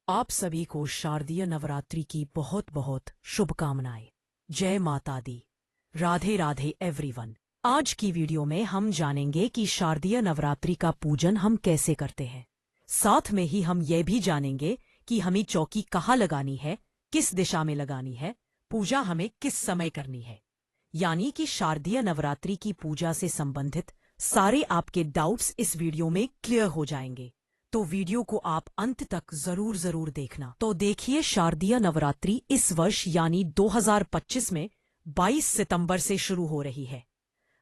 आप सभी को शारदीय नवरात्रि की बहुत बहुत शुभकामनाएं। जय माता दी। राधे राधे एवरीवन। आज की वीडियो में हम जानेंगे कि शारदीय नवरात्रि का पूजन हम कैसे करते हैं। साथ में ही हम ये भी जानेंगे कि हमें चौकी कहाँ लगानी है, किस दिशा में लगानी है, पूजा हमें किस समय करनी है। यानी कि शारदीय नवरात्रि की पूजा से संबंधित सारे आपके डाउट्स इस वीडियो में क्लियर हो जाएंगे। तो वीडियो को आप अंत तक जरूर देखना। तो देखिए, शारदीय नवरात्रि इस वर्ष यानी 2025 में 22 सितंबर से शुरू हो रही है।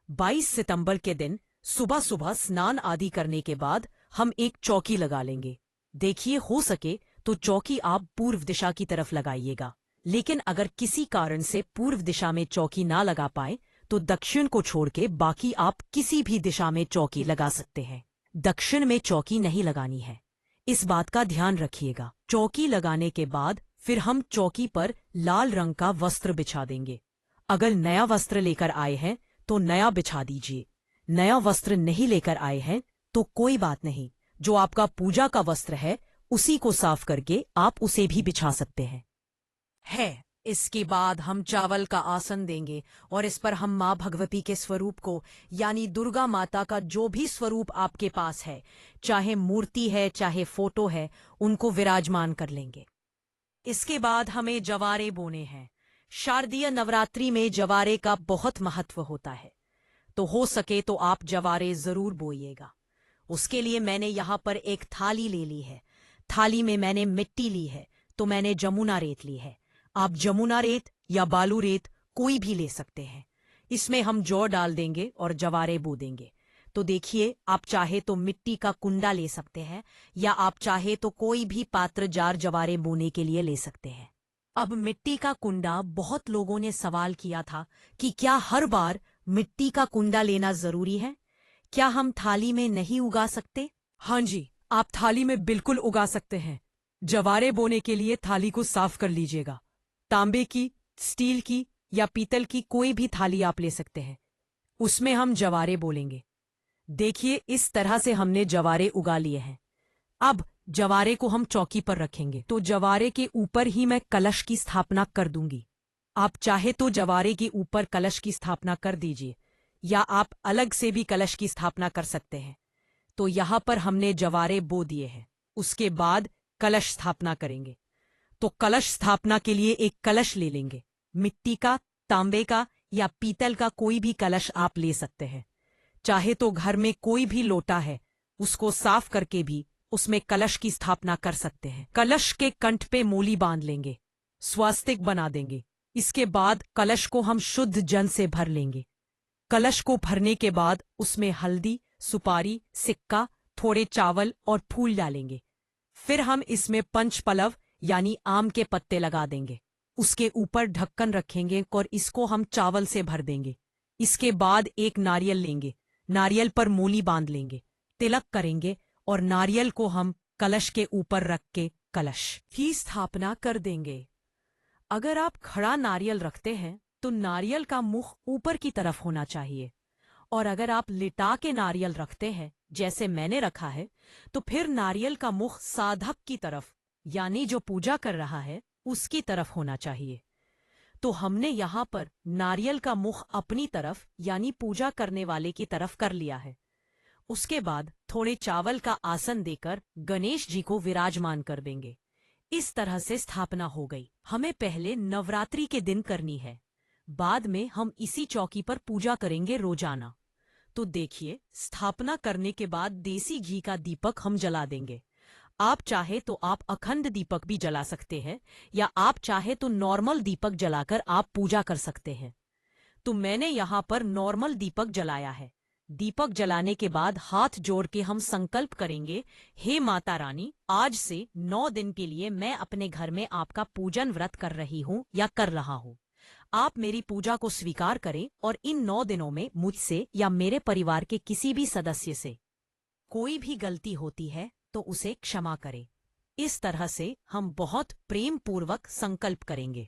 22 सितंबर के दिन सुबह सुबह स्नान आदि करने के बाद हम एक चौकी लगा लेंगे। देखिए, हो सके तो चौकी आप पूर्व दिशा की तरफ लगाइएगा, लेकिन अगर किसी कारण से पूर्व दिशा में चौकी ना लगा पाए तो दक्षिण को छोड़ के बाकी आप किसी भी दिशा में चौकी लगा सकते हैं। दक्षिण में चौकी नहीं लगानी है, इस बात का ध्यान रखिएगा। चौकी लगाने के बाद फिर हम चौकी पर लाल रंग का वस्त्र बिछा देंगे। अगर नया वस्त्र लेकर आए हैं तो नया बिछा दीजिए, नया वस्त्र नहीं लेकर आए हैं तो कोई बात नहीं, जो आपका पूजा का वस्त्र है उसी को साफ करके आप उसे भी बिछा सकते हैं। इसके बाद हम चावल का आसन देंगे और इस पर हम माँ भगवती के स्वरूप को यानी दुर्गा माता का जो भी स्वरूप आपके पास है, चाहे मूर्ति है चाहे फोटो है, उनको विराजमान कर लेंगे। इसके बाद हमें जवारे बोने हैं। शारदीय नवरात्रि में जवारे का बहुत महत्व होता है, तो हो सके तो आप जवारे जरूर बोइएगा। उसके लिए मैंने यहाँ पर एक थाली ले ली है। थाली में मैंने मिट्टी ली है, तो मैंने जमुना रेत ली है। आप जमुना रेत या बालू रेत कोई भी ले सकते हैं। इसमें हम जौ डाल देंगे और जवारे बो देंगे। तो देखिए, आप चाहे तो मिट्टी का कुंडा ले सकते हैं या आप चाहे तो कोई भी पात्र जार जवारे बोने के लिए ले सकते हैं। अब मिट्टी का कुंडा, बहुत लोगों ने सवाल किया था कि क्या हर बार मिट्टी का कुंडा लेना जरूरी है, क्या हम थाली में नहीं उगा सकते? हाँ जी, आप थाली में बिल्कुल उगा सकते हैं। जवारे बोने के लिए थाली को साफ कर लीजिएगा। तांबे की, स्टील की या पीतल की कोई भी थाली आप ले सकते हैं, उसमें हम जवारे बोलेंगे। देखिए, इस तरह से हमने जवारे उगा लिए हैं। अब जवारे को हम चौकी पर रखेंगे, तो जवारे के ऊपर ही मैं कलश की स्थापना कर दूंगी। आप चाहे तो जवारे के ऊपर कलश की स्थापना कर दीजिए या आप अलग से भी कलश की स्थापना कर सकते हैं। तो यहाँ पर हमने जवारे बो दिए हैं, उसके बाद कलश स्थापना करेंगे। तो कलश स्थापना के लिए एक कलश ले लेंगे। मिट्टी का, तांबे का या पीतल का कोई भी कलश आप ले सकते हैं। चाहे तो घर में कोई भी लोटा है, उसको साफ करके भी उसमें कलश की स्थापना कर सकते हैं। कलश के कंठ पे मोली बांध लेंगे, स्वास्तिक बना देंगे। इसके बाद कलश को हम शुद्ध जल से भर लेंगे। कलश को भरने के बाद उसमें हल्दी, सुपारी, सिक्का, थोड़े चावल और फूल डालेंगे। फिर हम इसमें पंचपलव यानी आम के पत्ते लगा देंगे। उसके ऊपर ढक्कन रखेंगे और इसको हम चावल से भर देंगे। इसके बाद एक नारियल लेंगे, नारियल पर मूली बांध लेंगे, तिलक करेंगे और नारियल को हम कलश के ऊपर रख के कलश की स्थापना कर देंगे। अगर आप खड़ा नारियल रखते हैं तो नारियल का मुख ऊपर की तरफ होना चाहिए, और अगर आप लिटा के नारियल रखते हैं जैसे मैंने रखा है, तो फिर नारियल का मुख साधक की तरफ यानी जो पूजा कर रहा है उसकी तरफ होना चाहिए। तो हमने यहाँ पर नारियल का मुख अपनी तरफ यानी पूजा करने वाले की तरफ कर लिया है। उसके बाद थोड़े चावल का आसन देकर गणेश जी को विराजमान कर देंगे। इस तरह से स्थापना हो गई। हमें पहले नवरात्रि के दिन करनी है, बाद में हम इसी चौकी पर पूजा करेंगे रोजाना। तो देखिए, स्थापना करने के बाद देसी घी का दीपक हम जला देंगे। आप चाहे तो आप अखंड दीपक भी जला सकते हैं या आप चाहे तो नॉर्मल दीपक जलाकर आप पूजा कर सकते हैं। तो मैंने यहाँ पर नॉर्मल दीपक जलाया है। दीपक जलाने के बाद हाथ जोड़ के हम संकल्प करेंगे, हे माता रानी, आज से 9 दिन के लिए मैं अपने घर में आपका पूजन व्रत कर रही हूँ या कर रहा हूँ। आप मेरी पूजा को स्वीकार करें और इन 9 दिनों में मुझसे या मेरे परिवार के किसी भी सदस्य से कोई भी गलती होती है तो उसे क्षमा करें। इस तरह से हम बहुत प्रेम पूर्वक संकल्प करेंगे।